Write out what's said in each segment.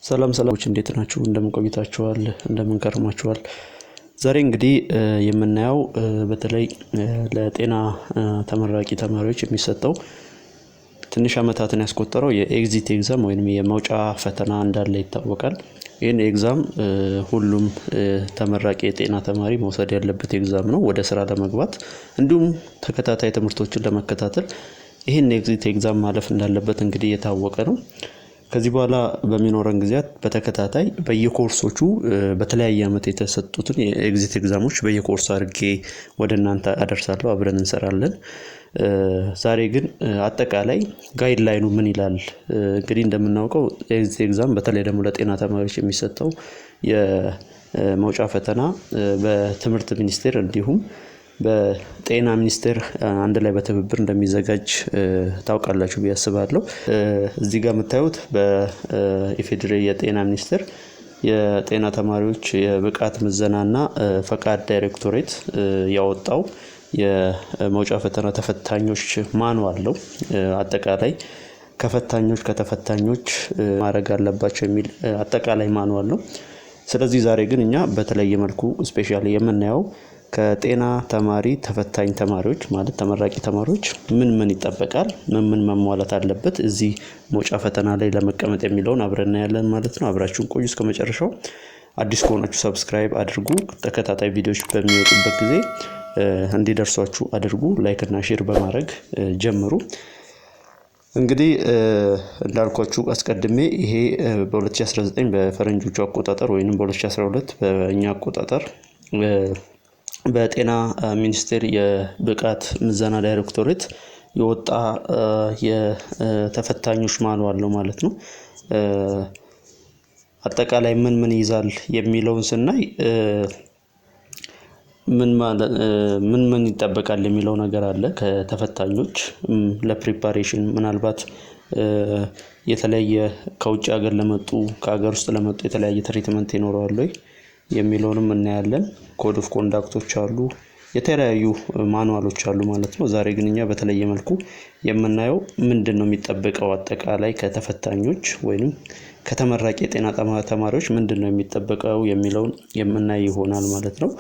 ሰላም ሰላሞች እንዴት ናችሁ? እንደምን ቆይታችኋል? እንደምን ከርማችኋል? ዛሬ እንግዲህ የምናየው በተለይ ለጤና ተመራቂ ተማሪዎች የሚሰጠው ትንሽ አመታትን ያስቆጠረው የኤግዚት ኤግዛም ወይንም የመውጫ ፈተና እንዳለ ይታወቃል። ይህን ኤግዛም ሁሉም ተመራቂ የጤና ተማሪ መውሰድ ያለበት ኤግዛም ነው ወደ ስራ ለመግባት እንዲሁም ተከታታይ ትምህርቶችን ለመከታተል ይህን ኤግዚት ኤግዛም ማለፍ እንዳለበት እንግዲህ የታወቀ ነው። ከዚህ በኋላ በሚኖረን ጊዜያት በተከታታይ በየኮርሶቹ በተለያየ አመት የተሰጡትን የኤግዚት ኤግዛሞች በየኮርስ አድርጌ ወደ እናንተ አደርሳለሁ፣ አብረን እንሰራለን። ዛሬ ግን አጠቃላይ ጋይድላይኑ ምን ይላል? እንግዲህ እንደምናውቀው ኤግዚት ኤግዛም በተለይ ደግሞ ለጤና ተማሪዎች የሚሰጠው የመውጫ ፈተና በትምህርት ሚኒስቴር እንዲሁም በጤና ሚኒስቴር አንድ ላይ በትብብር እንደሚዘጋጅ ታውቃላችሁ ብዬ አስባለሁ። እዚህ ጋር የምታዩት በኢፌዴሪ የጤና ሚኒስቴር የጤና ተማሪዎች የብቃት ምዘናና ፈቃድ ዳይሬክቶሬት ያወጣው የመውጫ ፈተና ተፈታኞች ማኑዋል ነው። አጠቃላይ ከተፈታኞች ማድረግ አለባቸው የሚል አጠቃላይ ማኑዋል ነው። ስለዚህ ዛሬ ግን እኛ በተለየ መልኩ ስፔሻሊ የምናየው ከጤና ተማሪ ተፈታኝ ተማሪዎች ማለት ተመራቂ ተማሪዎች ምን ይጠበቃል፣ ምን መሟላት አለበት እዚህ መውጫ ፈተና ላይ ለመቀመጥ የሚለውን አብረን እናያለን ማለት ነው። አብራችሁን ቆዩ እስከመጨረሻው። አዲስ ከሆናችሁ ሰብስክራይብ አድርጉ፣ ተከታታይ ቪዲዮዎች በሚወጡበት ጊዜ እንዲደርሷችሁ አድርጉ፣ ላይክ እና ሼር በማድረግ ጀምሩ። እንግዲህ እንዳልኳችሁ አስቀድሜ ይሄ በ2019 በፈረንጆቹ አቆጣጠር ወይንም በ2012 በእኛ አቆጣጠር በጤና ሚኒስቴር የብቃት ምዘና ዳይሬክቶሬት የወጣ የተፈታኞች ማኑዋል ነው ማለት ነው። አጠቃላይ ምን ይዛል የሚለውን ስናይ ምን ይጠበቃል የሚለው ነገር አለ። ከተፈታኞች ለፕሪፓሬሽን ምናልባት የተለየ ከውጭ ሀገር ለመጡ ከሀገር ውስጥ ለመጡ የተለያየ ትሪትመንት ይኖረዋል ወይ የሚለውንም እናያለን። ኮድ ኦፍ ኮንዳክቶች አሉ፣ የተለያዩ ማኑዋሎች አሉ ማለት ነው። ዛሬ ግን እኛ በተለየ መልኩ የምናየው ምንድነው የሚጠበቀው አጠቃላይ ከተፈታኞች ወይንም ከተመራቂ የጤና ተማሪዎች ምንድነው የሚጠበቀው የሚለውን የምናይ ይሆናል ማለት ነው።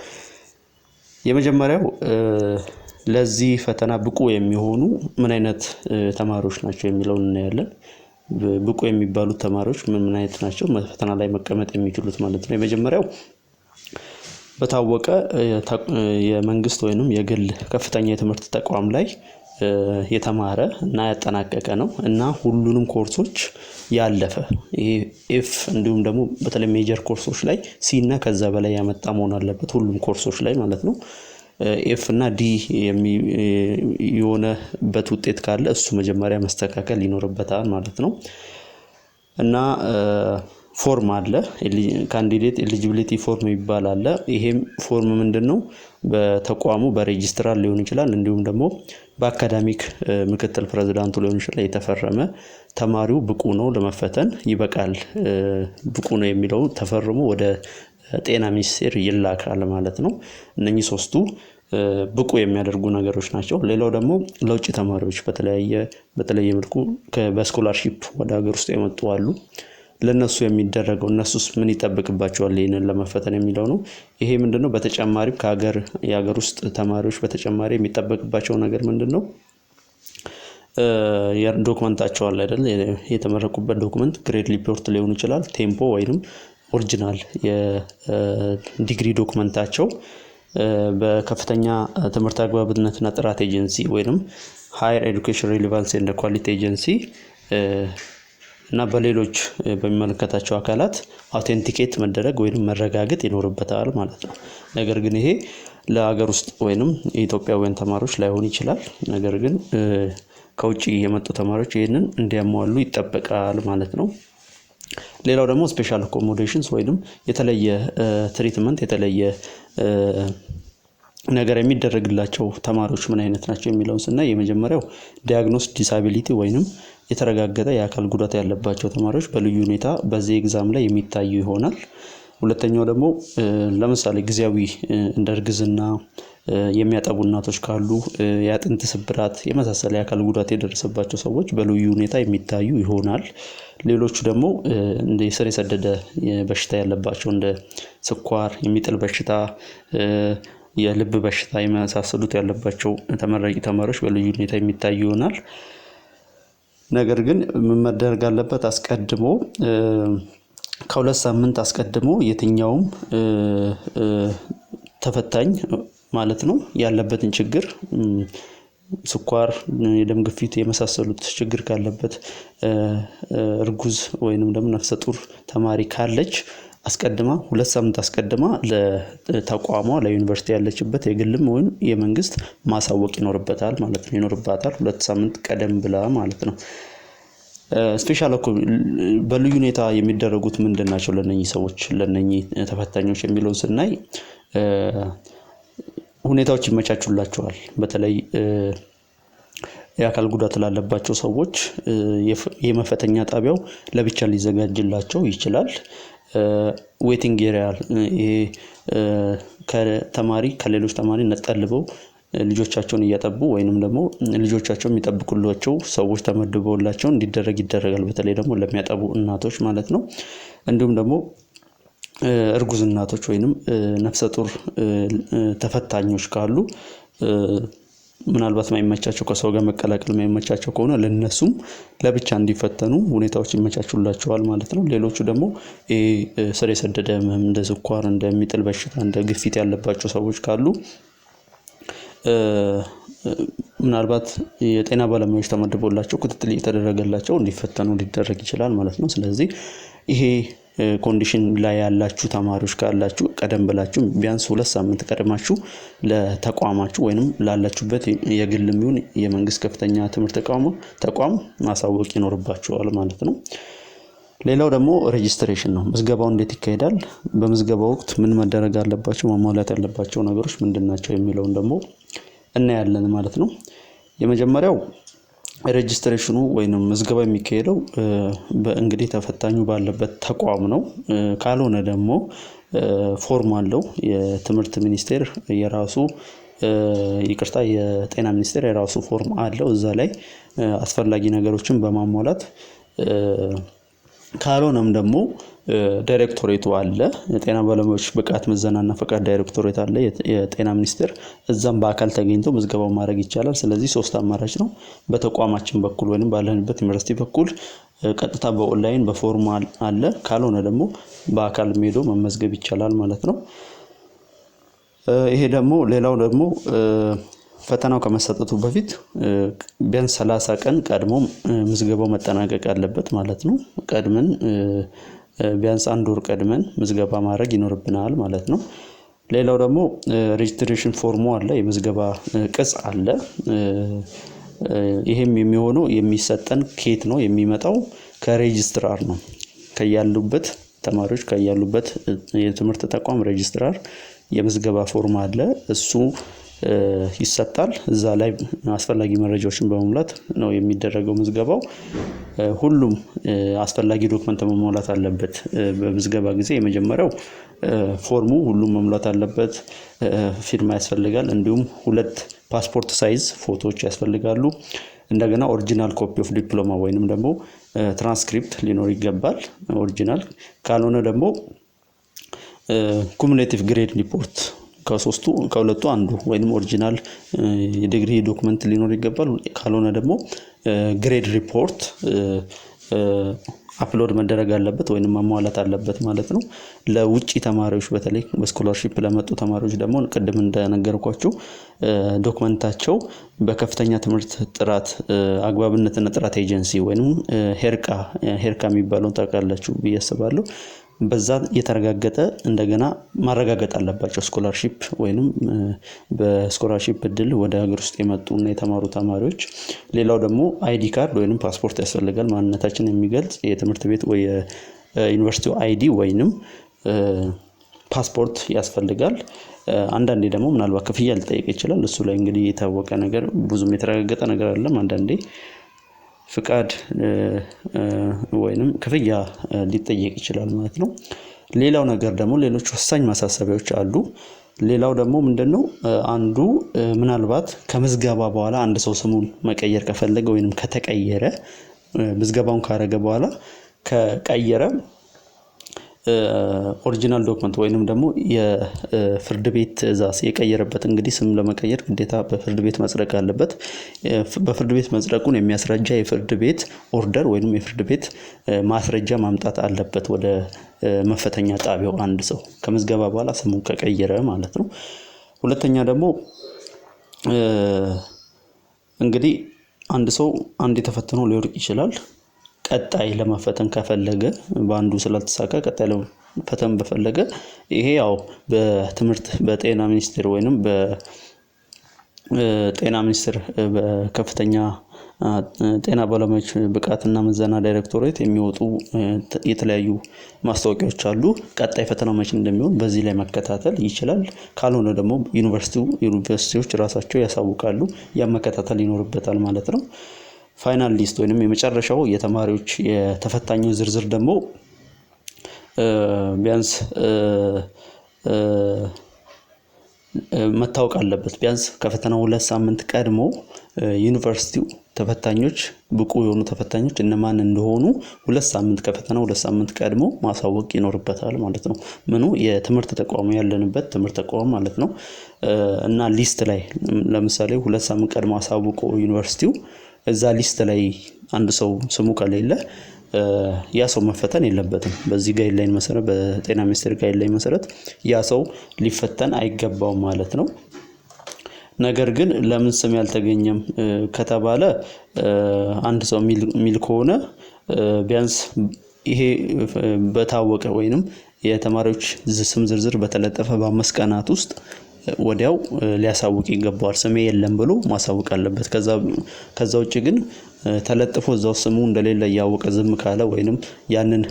የመጀመሪያው ለዚህ ፈተና ብቁ የሚሆኑ ምን አይነት ተማሪዎች ናቸው የሚለውን እናያለን። ብቁ የሚባሉት ተማሪዎች ምን አይነት ናቸው ፈተና ላይ መቀመጥ የሚችሉት ማለት ነው። የመጀመሪያው በታወቀ የመንግስት ወይንም የግል ከፍተኛ የትምህርት ተቋም ላይ የተማረ እና ያጠናቀቀ ነው እና ሁሉንም ኮርሶች ያለፈ ይሄ ኤፍ እንዲሁም ደግሞ በተለይ ሜጀር ኮርሶች ላይ ሲ እና ከዛ በላይ ያመጣ መሆን አለበት ሁሉም ኮርሶች ላይ ማለት ነው። ኤፍ እና ዲ የሆነበት ውጤት ካለ እሱ መጀመሪያ መስተካከል ይኖርበታል ማለት ነው። እና ፎርም አለ፣ ካንዲዴት ኤሊጂቢሊቲ ፎርም ይባላል። ይሄም ፎርም ምንድነው? በተቋሙ በሬጂስትራር ሊሆን ይችላል እንዲሁም ደግሞ በአካዳሚክ ምክትል ፕሬዝዳንቱ ሊሆን ይችላል የተፈረመ ተማሪው ብቁ ነው ለመፈተን ይበቃል ብቁ ነው የሚለው ተፈርሞ ወደ ጤና ሚኒስቴር ይላካል ማለት ነው። እነኚህ ሶስቱ ብቁ የሚያደርጉ ነገሮች ናቸው። ሌላው ደግሞ ለውጭ ተማሪዎች በተለየ መልኩ በስኮላርሺፕ ወደ ሀገር ውስጥ የመጡ አሉ። ለነሱ የሚደረገው እነሱስ ምን ይጠበቅባቸዋል ይሄንን ለመፈተን የሚለው ነው። ይሄ ምንድነው? በተጨማሪም የሀገር ውስጥ ተማሪዎች በተጨማሪ የሚጠበቅባቸው ነገር ምንድነው? ዶክመንታቸው አለ አይደል? የተመረቁበት ዶክመንት ግሬድ ሪፖርት ሊሆን ይችላል፣ ቴምፖ ወይንም ኦሪጂናል የዲግሪ ዶክመንታቸው በከፍተኛ ትምህርት አግባብነትና ጥራት ኤጀንሲ ወይንም ሃየር ኤዱኬሽን ሪሌቫንስ ኤንድ ኳሊቲ ኤጀንሲ እና በሌሎች በሚመለከታቸው አካላት አውቴንቲኬት መደረግ ወይንም መረጋገጥ ይኖርበታል ማለት ነው። ነገር ግን ይሄ ለሀገር ውስጥ ወይንም የኢትዮጵያውያን ተማሪዎች ላይሆን ይችላል። ነገር ግን ከውጪ የመጡ ተማሪዎች ይሄንን እንዲያሟሉ ይጠበቃል ማለት ነው። ሌላው ደግሞ ስፔሻል አኮሞዴሽንስ ወይንም የተለየ ትሪትመንት የተለየ ነገር የሚደረግላቸው ተማሪዎች ምን አይነት ናቸው የሚለውን ስናይ የመጀመሪያው ዲያግኖስ ዲሳቢሊቲ ወይንም የተረጋገጠ የአካል ጉዳት ያለባቸው ተማሪዎች በልዩ ሁኔታ በዚህ ኤግዛም ላይ የሚታዩ ይሆናል። ሁለተኛው ደግሞ ለምሳሌ ጊዜያዊ እንደ እርግዝና የሚያጠቡ እናቶች ካሉ የአጥንት ስብራት የመሳሰለ የአካል ጉዳት የደረሰባቸው ሰዎች በልዩ ሁኔታ የሚታዩ ይሆናል። ሌሎቹ ደግሞ እንደ ስር የሰደደ በሽታ ያለባቸው እንደ ስኳር፣ የሚጥል በሽታ፣ የልብ በሽታ የመሳሰሉት ያለባቸው ተመራቂ ተማሪዎች በልዩ ሁኔታ የሚታዩ ይሆናል። ነገር ግን ምን መደረግ አለበት? አስቀድሞ ከ2 ሳምንት አስቀድሞ የትኛውም ተፈታኝ ማለት ነው ያለበትን ችግር ስኳር፣ የደም ግፊት የመሳሰሉት ችግር ካለበት እርጉዝ ወይንም ደግሞ ነፍሰ ጡር ተማሪ ካለች አስቀድማ 2 ሳምንት አስቀድማ ለተቋሟ ለዩኒቨርሲቲ ያለችበት የግልም ወይም የመንግስት ማሳወቅ ይኖርባታል። 2 ሳምንት ቀደም ብላ ማለት ነው። ስፔሻል በልዩ ሁኔታ የሚደረጉት ምንድናቸው ለነኚህ ሰዎች ለነኚህ ተፈታኞች የሚለውን ስናይ ሁኔታዎች ይመቻቹላቸዋል። በተለይ የአካል ጉዳት ላለባቸው ሰዎች የመፈተኛ ጣቢያው ለብቻ ሊዘጋጅላቸው ይችላል። ዌቲንግ ኤሪያ ይሄ ከተማሪ ከሌሎች ተማሪ ነጠልበው ልጆቻቸውን እያጠቡ ወይንም ደግሞ ልጆቻቸውን የሚጠብቁላቸው ሰዎች ተመድበውላቸው እንዲደረግ ይደረጋል። በተለይ ደግሞ ለሚያጠቡ እናቶች ማለት ነው። እንዲሁም ደግሞ እርጉዝ እናቶች ወይንም ነፍሰ ጡር ተፈታኞች ካሉ ምናልባት ማይመቻቸው ከሰው ጋር መቀላቀል ማይመቻቸው ከሆነ ለነሱም ለብቻ እንዲፈተኑ ሁኔታዎች ይመቻቹላቸዋል ማለት ነው። ሌሎቹ ደግሞ ስር የሰደደ እንደ ስኳር፣ እንደሚጥል በሽታ፣ እንደ ግፊት ያለባቸው ሰዎች ካሉ ምናልባት የጤና ባለሙያዎች ተመድቦላቸው ክትትል እየተደረገላቸው እንዲፈተኑ ሊደረግ ይችላል ማለት ነው። ስለዚህ ይሄ ኮንዲሽን ላይ ያላችሁ ተማሪዎች ካላችሁ ቀደም ብላችሁ ቢያንስ 2 ሳምንት ቀድማችሁ ለተቋማችሁ ወይንም ላላችሁበት የግልም ይሁን የመንግስት ከፍተኛ ትምህርት ተቋም ማሳወቅ ይኖርባችኋል ማለት ነው። ሌላው ደግሞ ሬጂስትሬሽን ነው። ምዝገባው እንዴት ይካሄዳል? በምዝገባው ወቅት ምን መደረግ አለባቸው? ማሟላት ያለባቸው ነገሮች ምንድናቸው የሚለውን ደግሞ እናያለን ማለት ነው። የመጀመሪያው ሬጂስትሬሽኑ ወይንም ምዝገባ የሚካሄደው በእንግዲህ ተፈታኙ ባለበት ተቋም ነው። ካልሆነ ደግሞ ፎርም አለው የትምህርት ሚኒስቴር የራሱ የጤና ሚኒስቴር የራሱ ፎርም አለው። እዛ ላይ አስፈላጊ ነገሮችን በማሟላት ካልሆነም ደግሞ ዳይሬክቶሬቱ አለ። የጤና ባለሙያዎች ብቃት ምዘናና ፈቃድ ዳይሬክቶሬት አለ የጤና ሚኒስቴር። እዛም በአካል ተገኝቶ ምዝገባው ማድረግ ይቻላል። ስለዚህ 3 አማራጭ ነው። በተቋማችን በኩል ወይንም ባለንበት ዩኒቨርሲቲ በኩል ቀጥታ በኦንላይን በፎርም አለ። ካልሆነ ደግሞ በአካል ሄዶ መመዝገብ ይቻላል ማለት ነው። ይሄ ደግሞ ሌላው ደግሞ ፈተናው ከመሰጠቱ በፊት ቢያንስ 30 ቀን ቀድሞ ምዝገባው መጠናቀቅ አለበት ማለት ነው። ቀድመን ቢያንስ 1 ወር ቀድመን ምዝገባ ማድረግ ይኖርብናል ማለት ነው። ሌላው ደግሞ ሬጂስትሬሽን ፎርሙ አለ፣ የምዝገባ ቅጽ አለ። ይሄም የሚሆነው የሚሰጠን ኬት ነው የሚመጣው ከሬጂስትራር ነው። ከያሉበት ተማሪዎች ከያሉበት የትምህርት ተቋም ሬጂስትራር የምዝገባ ፎርም አለ። እሱ ይሰጣል። እዛ ላይ አስፈላጊ መረጃዎችን በመሙላት ነው የሚደረገው ምዝገባው። ሁሉም አስፈላጊ ዶክመንት መሟላት አለበት። በምዝገባ ጊዜ የመጀመሪያው ፎርሙ ሁሉም መሙላት አለበት። ፊርማ ያስፈልጋል። እንዲሁም 2 ፓስፖርት ሳይዝ ፎቶዎች ያስፈልጋሉ። እንደገና ኦሪጂናል ኮፒ ኦፍ ዲፕሎማ ወይንም ደግሞ ትራንስክሪፕት ሊኖር ይገባል። ኦሪጂናል ካልሆነ ደግሞ ኩሙሌቲቭ ግሬድ ሪፖርት ከሁለቱ አንዱ ወይንም ኦሪጂናል የዲግሪ ዶክመንት ሊኖር ይገባል። ካልሆነ ደግሞ ግሬድ ሪፖርት አፕሎድ መደረግ አለበት ወይንም ማሟላት አለበት ማለት ነው። ለውጪ ተማሪዎች በተለይ በስኮላርሺፕ ለመጡ ተማሪዎች ደግሞ ቅድም እንደነገርኳችሁ ዶክመንታቸው በከፍተኛ ትምህርት ጥራት አግባብነትና ጥራት ኤጀንሲ ወይንም ሄርካ የሚባለውን ታውቃላችሁ ብዬ አስባለሁ። በዛ የተረጋገጠ እንደገና ማረጋገጥ አለባቸው ስኮላርሺፕ ወይንም በስኮላርሺፕ እድል ወደ ሀገር ውስጥ የመጡና የተማሩ ተማሪዎች። ሌላው ደግሞ አይዲ ካርድ ወይንም ፓስፖርት ያስፈልጋል። ማንነታችን የሚገልጽ የትምህርት ቤት ወይ ዩኒቨርሲቲው አይዲ ወይንም ፓስፖርት ያስፈልጋል። አንዳንዴ ደግሞ ምናልባት ክፍያ ሊጠይቅ ይችላል። እሱ ላይ እንግዲህ የታወቀ ነገር ብዙም የተረጋገጠ ነገር አይደለም። አንዳንዴ ፍቃድ ወይንም ክፍያ ሊጠየቅ ይችላል ማለት ነው። ሌላው ነገር ደግሞ ሌሎች ወሳኝ ማሳሰቢያዎች አሉ። ሌላው ደግሞ ምንድነው አንዱ ምናልባት ከምዝገባ በኋላ አንድ ሰው ስሙን መቀየር ከፈለገ ወይንም ከተቀየረ ምዝገባውን ካረገ በኋላ ከቀየረ ኦሪጂናል ዶክመንት ወይንም ደግሞ የፍርድ ቤት ትዕዛዝ የቀየረበት እንግዲህ ስም ለመቀየር ግዴታ በፍርድ ቤት መጽደቅ አለበት። በፍርድ ቤት መጽደቁን የሚያስረዳ የፍርድ ቤት ኦርደር ወይንም የፍርድ ቤት ማስረጃ ማምጣት አለበት ወደ መፈተኛ ጣቢያው አንድ ሰው ከምዝገባ በኋላ ስሙን ከቀየረ ማለት ነው። ሁለተኛ ደግሞ እንግዲህ አንድ ሰው አንድ ተፈትኖ ሊወድቅ ይችላል። ቀጣይ ለመፈተን ከፈለገ በአንዱ ስላልተሳካ ቀጣይ ለመፈተን በፈለገ ይሄ ያው በትምህርት በጤና ሚኒስቴር ወይንም በጤና ሚኒስቴር በከፍተኛ ጤና ባለሙያዎች ብቃትና ምዘና ዳይሬክቶሬት የሚወጡ የተለያዩ ማስታወቂያዎች አሉ። ቀጣይ ፈተናው መቼ እንደሚሆን በዚህ ላይ መከታተል ይችላል። ካልሆነ ደግሞ ዩኒቨርሲቲዎች ራሳቸው ያሳውቃሉ። ያ መከታተል ይኖርበታል ማለት ነው። ፋይናል ሊስት ወይንም የመጨረሻው የተማሪዎች የተፈታኞች ዝርዝር ደግሞ ቢያንስ መታወቅ አለበት። ቢያንስ ከፈተናው 2 ሳምንት ቀድሞ ዩኒቨርሲቲው ተፈታኞች ብቁ የሆኑ ተፈታኞች እነማን እንደሆኑ 2 ሳምንት ከፈተናው 2 ሳምንት ቀድሞ ማሳወቅ ይኖርበታል ማለት ነው። ምኑ የትምህርት ተቋሙ ያለንበት ትምህርት ተቋም ማለት ነው። እና ሊስት ላይ ለምሳሌ 2 ሳምንት ቀድሞ አሳውቆ ዩኒቨርሲቲው እዛ ሊስት ላይ አንድ ሰው ስሙ ከሌለ ያ ሰው መፈተን የለበትም። በዚህ ጋይድላይን መሰረት በጤና ሚኒስቴር ጋይድላይን መሰረት ያ ሰው ሊፈተን አይገባውም ማለት ነው። ነገር ግን ለምን ስም ያልተገኘም ከተባለ አንድ ሰው ሚል ከሆነ ቢያንስ ይሄ በታወቀ ወይንም የተማሪዎች ስም ዝርዝር በተለጠፈ በ5 ቀናት ውስጥ ወዲያው ሊያሳውቅ ይገባዋል። ስሜ የለም ብሎ ማሳወቅ አለበት። ከዛ ውጪ ግን ተለጥፎ እዛው ስሙ እንደሌለ ያወቀ ዝም ካለ ወይንም ያንን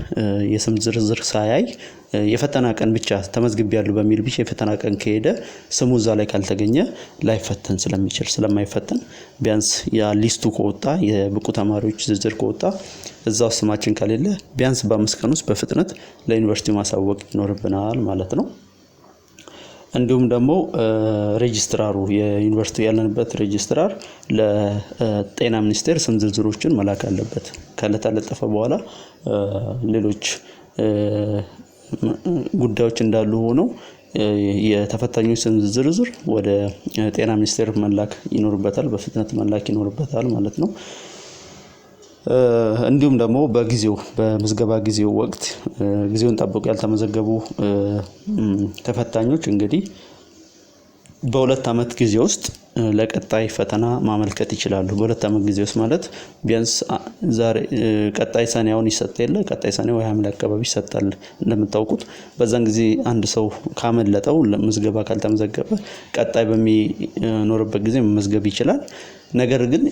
የስም ዝርዝር ሳያይ የፈተና ቀን ብቻ ተመዝግቤያለሁ በሚል ብቻ የፈተና ቀን ከሄደ ስሙ እዛ ላይ ካልተገኘ ላይፈተን ስለማይፈተን ቢያንስ ያ ሊስቱ ከወጣ የብቁ ተማሪዎች ዝርዝር ከወጣ እዛው ስማችን ከሌለ ቢያንስ በ5 ቀን ውስጥ በፍጥነት ለዩኒቨርሲቲው ማሳወቅ ይኖርብናል ማለት ነው። እንዲሁም ደግሞ ሬጂስትራሩ የዩኒቨርሲቲ ያለንበት ሬጂስትራር ለጤና ሚኒስቴር ስም ዝርዝሮችን መላክ አለበት። ከተለጠፈ በኋላ ሌሎች ጉዳዮች እንዳሉ ሆነው የተፈታኞች ስም ዝርዝር ወደ ጤና ሚኒስቴር መላክ ይኖርበታል፣ በፍጥነት መላክ ይኖርበታል ማለት ነው። እንዲሁም ደግሞ በምዝገባ ጊዜው ወቅት ጊዜውን ጠብቆ ያልተመዘገቡ ተፈታኞች እንግዲህ በ2 ዓመት ጊዜ ውስጥ ለቀጣይ ፈተና ማመልከት ይችላሉ። በ2 ዓመት ጊዜ ውስጥ ማለት ቢያንስ ዛሬ ቀጣይ ሰኔ አሁን ይሰጥ የለ ቀጣይ ሰኔ ወይ ሐምሌ አካባቢ ይሰጣል እንደምታውቁት። በዛን ጊዜ አንድ ሰው ካመለጠው ምዝገባ ካልተመዘገበ ቀጣይ በሚኖርበት ጊዜ መመዝገብ ይችላል። ነገር ግን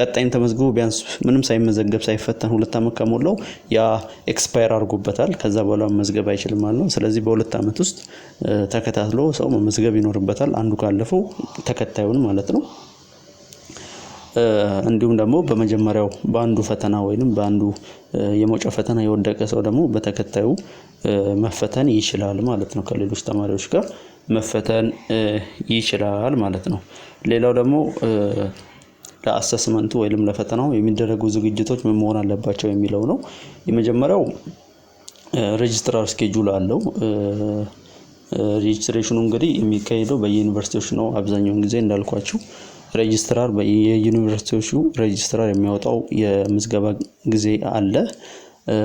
ቀጣይን ተመዝግቦ ቢያንስ ምንም ሳይመዘገብ ሳይፈተን 2 ዓመት ከሞላው ያ ኤክስፓየር አድርጎበታል። ከዛ በኋላ መመዝገብ አይችልም ማለት ነው። ስለዚህ በ2 ዓመት ውስጥ ተከታትሎ ሰው መመዝገብ ይኖርበታል፣ አንዱ ካለፈው ተከታዩን ማለት ነው። እንዲሁም ደግሞ በመጀመሪያው በአንዱ ፈተና ወይንም በአንዱ የመውጫ ፈተና የወደቀ ሰው ደግሞ በተከታዩ መፈተን ይችላል ማለት ነው። ከሌሎች ተማሪዎች ጋር መፈተን ይችላል ማለት ነው። ሌላው ደግሞ ለአሰስመንቱ ወይንም ለፈተናው የሚደረጉ ዝግጅቶች ምን መሆን አለባቸው የሚለው ነው። የመጀመሪያው ሬጂስትራር ስኬጁል አለው። ሬጂስትሬሽኑ እንግዲህ የሚካሄደው በየዩኒቨርሲቲዎች ነው። አብዛኛውን ጊዜ እንዳልኳችሁ ሬጂስትራር በየዩኒቨርሲቲዎቹ ሬጂስትራር የሚያወጣው የምዝገባ ጊዜ አለ።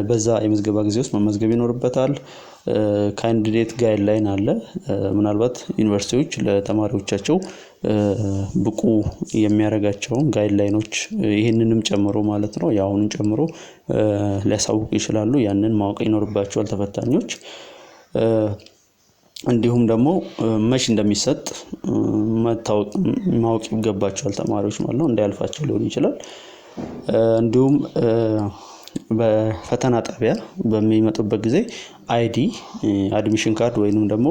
በዛ የምዝገባ ጊዜ ውስጥ መመዝገብ ይኖርበታል። ካንዲዴት ጋይድላይን አለ። ምናልባት ዩኒቨርሲቲዎች ለተማሪዎቻቸው ብቁ የሚያደርጋቸውን ጋይድላይኖች ይህንንም ጨምሮ ማለት ነው ያውንም ጨምሮ ሊያሳውቁ ይችላሉ። ያንን ማወቅ ይኖርባቸዋል ተፈታኞች። እንዲሁም ደግሞ መች እንደሚሰጥ ማወቅ ይገባቸዋል ተማሪዎች ማለት ነው፣ እንዳያልፋቸው ሊሆን ይችላል። እንዲሁም በፈተና ጣቢያ በሚመጡበት ጊዜ አይዲ አድሚሽን ካርድ ወይንም ደግሞ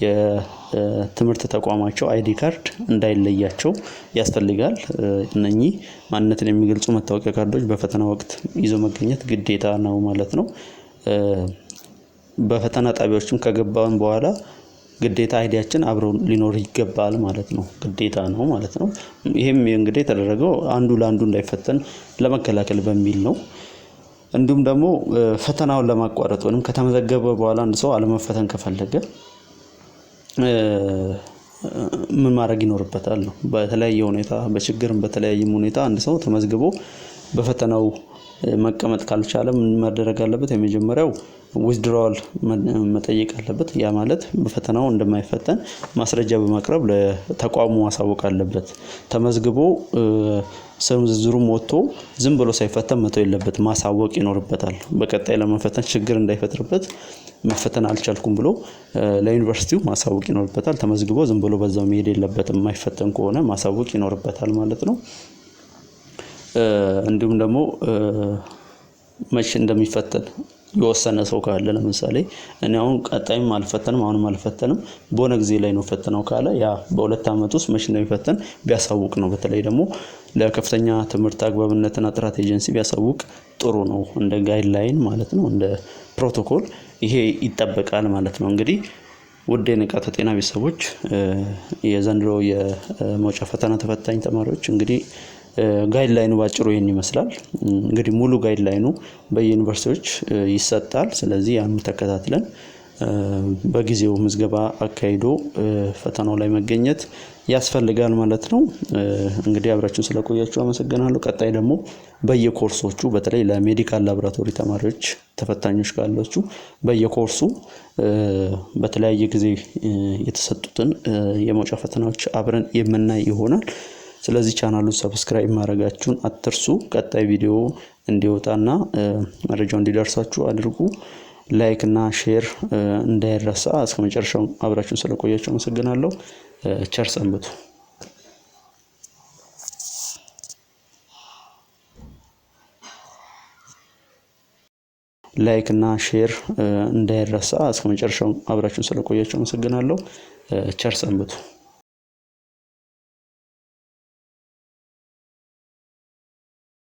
የትምህርት ተቋማቸው አይዲ ካርድ እንዳይለያቸው ያስፈልጋል። እነኚህ ማንነትን የሚገልጹ መታወቂያ ካርዶች በፈተና ወቅት ይዞ መገኘት ግዴታ ነው ማለት ነው። በፈተና ጣቢያዎችም ከገባን በኋላ ግዴታ አይዲያችን አብሮ ሊኖር ይገባል ማለት ነው። ግዴታ ነው ማለት ነው። ይሄም እንግዲህ የተደረገው አንዱ ለአንዱ እንዳይፈተን ለመከላከል በሚል ነው። እንዲሁም ደግሞ ፈተናውን ለማቋረጥ ወይም ከተመዘገበ በኋላ አንድ ሰው አለመፈተን ከፈለገ ምን ማድረግ ይኖርበታል ነው። በተለያየ ሁኔታ በችግርም በተለያየም ሁኔታ አንድ ሰው ተመዝግቦ በፈተናው መቀመጥ ካልቻለ ምን ማድረግ አለበት? የመጀመሪያው ዊዝድሮዋል መጠየቅ አለበት። ያ ማለት በፈተናው እንደማይፈተን ማስረጃ በማቅረብ ለተቋሙ ማሳወቅ አለበት። ተመዝግቦ ስም ዝርዝሩም ወጥቶ ዝም ብሎ ሳይፈተን መተው የለበትም፣ ማሳወቅ ይኖርበታል። በቀጣይ ለመፈተን ችግር እንዳይፈጥርበት መፈተን አልቻልኩም ብሎ ለዩኒቨርሲቲው ማሳወቅ ይኖርበታል። ተመዝግቦ ዝም ብሎ በዛው መሄድ የለበትም። የማይፈተን ከሆነ ማሳወቅ ይኖርበታል ማለት ነው። እንዲሁም ደግሞ መቼ እንደሚፈተን የወሰነ ሰው ካለ ለምሳሌ እኔ አሁን ቀጣይም አልፈተንም አሁንም አልፈተንም በሆነ ጊዜ ላይ ነው ፈተናው ካለ ያ በሁለት ዓመት ውስጥ መቼ እንደሚፈተን ቢያሳውቅ ነው። በተለይ ደግሞ ለከፍተኛ ትምህርት አግባብነትና ጥራት ኤጀንሲ ቢያሳውቅ ጥሩ ነው። እንደ ጋይድላይን ማለት ነው፣ እንደ ፕሮቶኮል ይሄ ይጠበቃል ማለት ነው። እንግዲህ ውድ የንቃተ ጤና ቤተሰቦች የዘንድሮ የመውጫ ፈተና ተፈታኝ ተማሪዎች እንግዲህ ጋይድላይኑ ባጭሩ ይሄን ይመስላል። እንግዲህ ሙሉ ጋይድላይኑ በዩኒቨርሲቲዎች ይሰጣል። ስለዚህ ያን ተከታትለን በጊዜው ምዝገባ አካሂዶ ፈተናው ላይ መገኘት ያስፈልጋል ማለት ነው። እንግዲህ አብራችሁን ስለቆያችሁ አመሰግናለሁ። ቀጣይ ደግሞ በየኮርሶቹ በተለይ ለሜዲካል ላቦራቶሪ ተማሪዎች ተፈታኞች ካላችሁ በየኮርሱ በተለያየ ጊዜ የተሰጡትን የመውጫ ፈተናዎች አብረን የምናይ ይሆናል። ስለዚህ ቻናሉን ሰብስክራይብ ማድረጋችሁን አትርሱ። ቀጣይ ቪዲዮ እንዲወጣና መረጃው እንዲደርሳችሁ አድርጉ። ላይክ እና ሼር እንዳይረሳ። እስከመጨረሻው አብራችሁን ስለቆያችሁ አመሰግናለሁ። ቸር ሰንብቱ። ላይክ እና ሼር እንዳይረሳ። እስከመጨረሻው አብራችሁን ስለቆያችሁ አመሰግናለሁ። ቸር ሰንብቱ።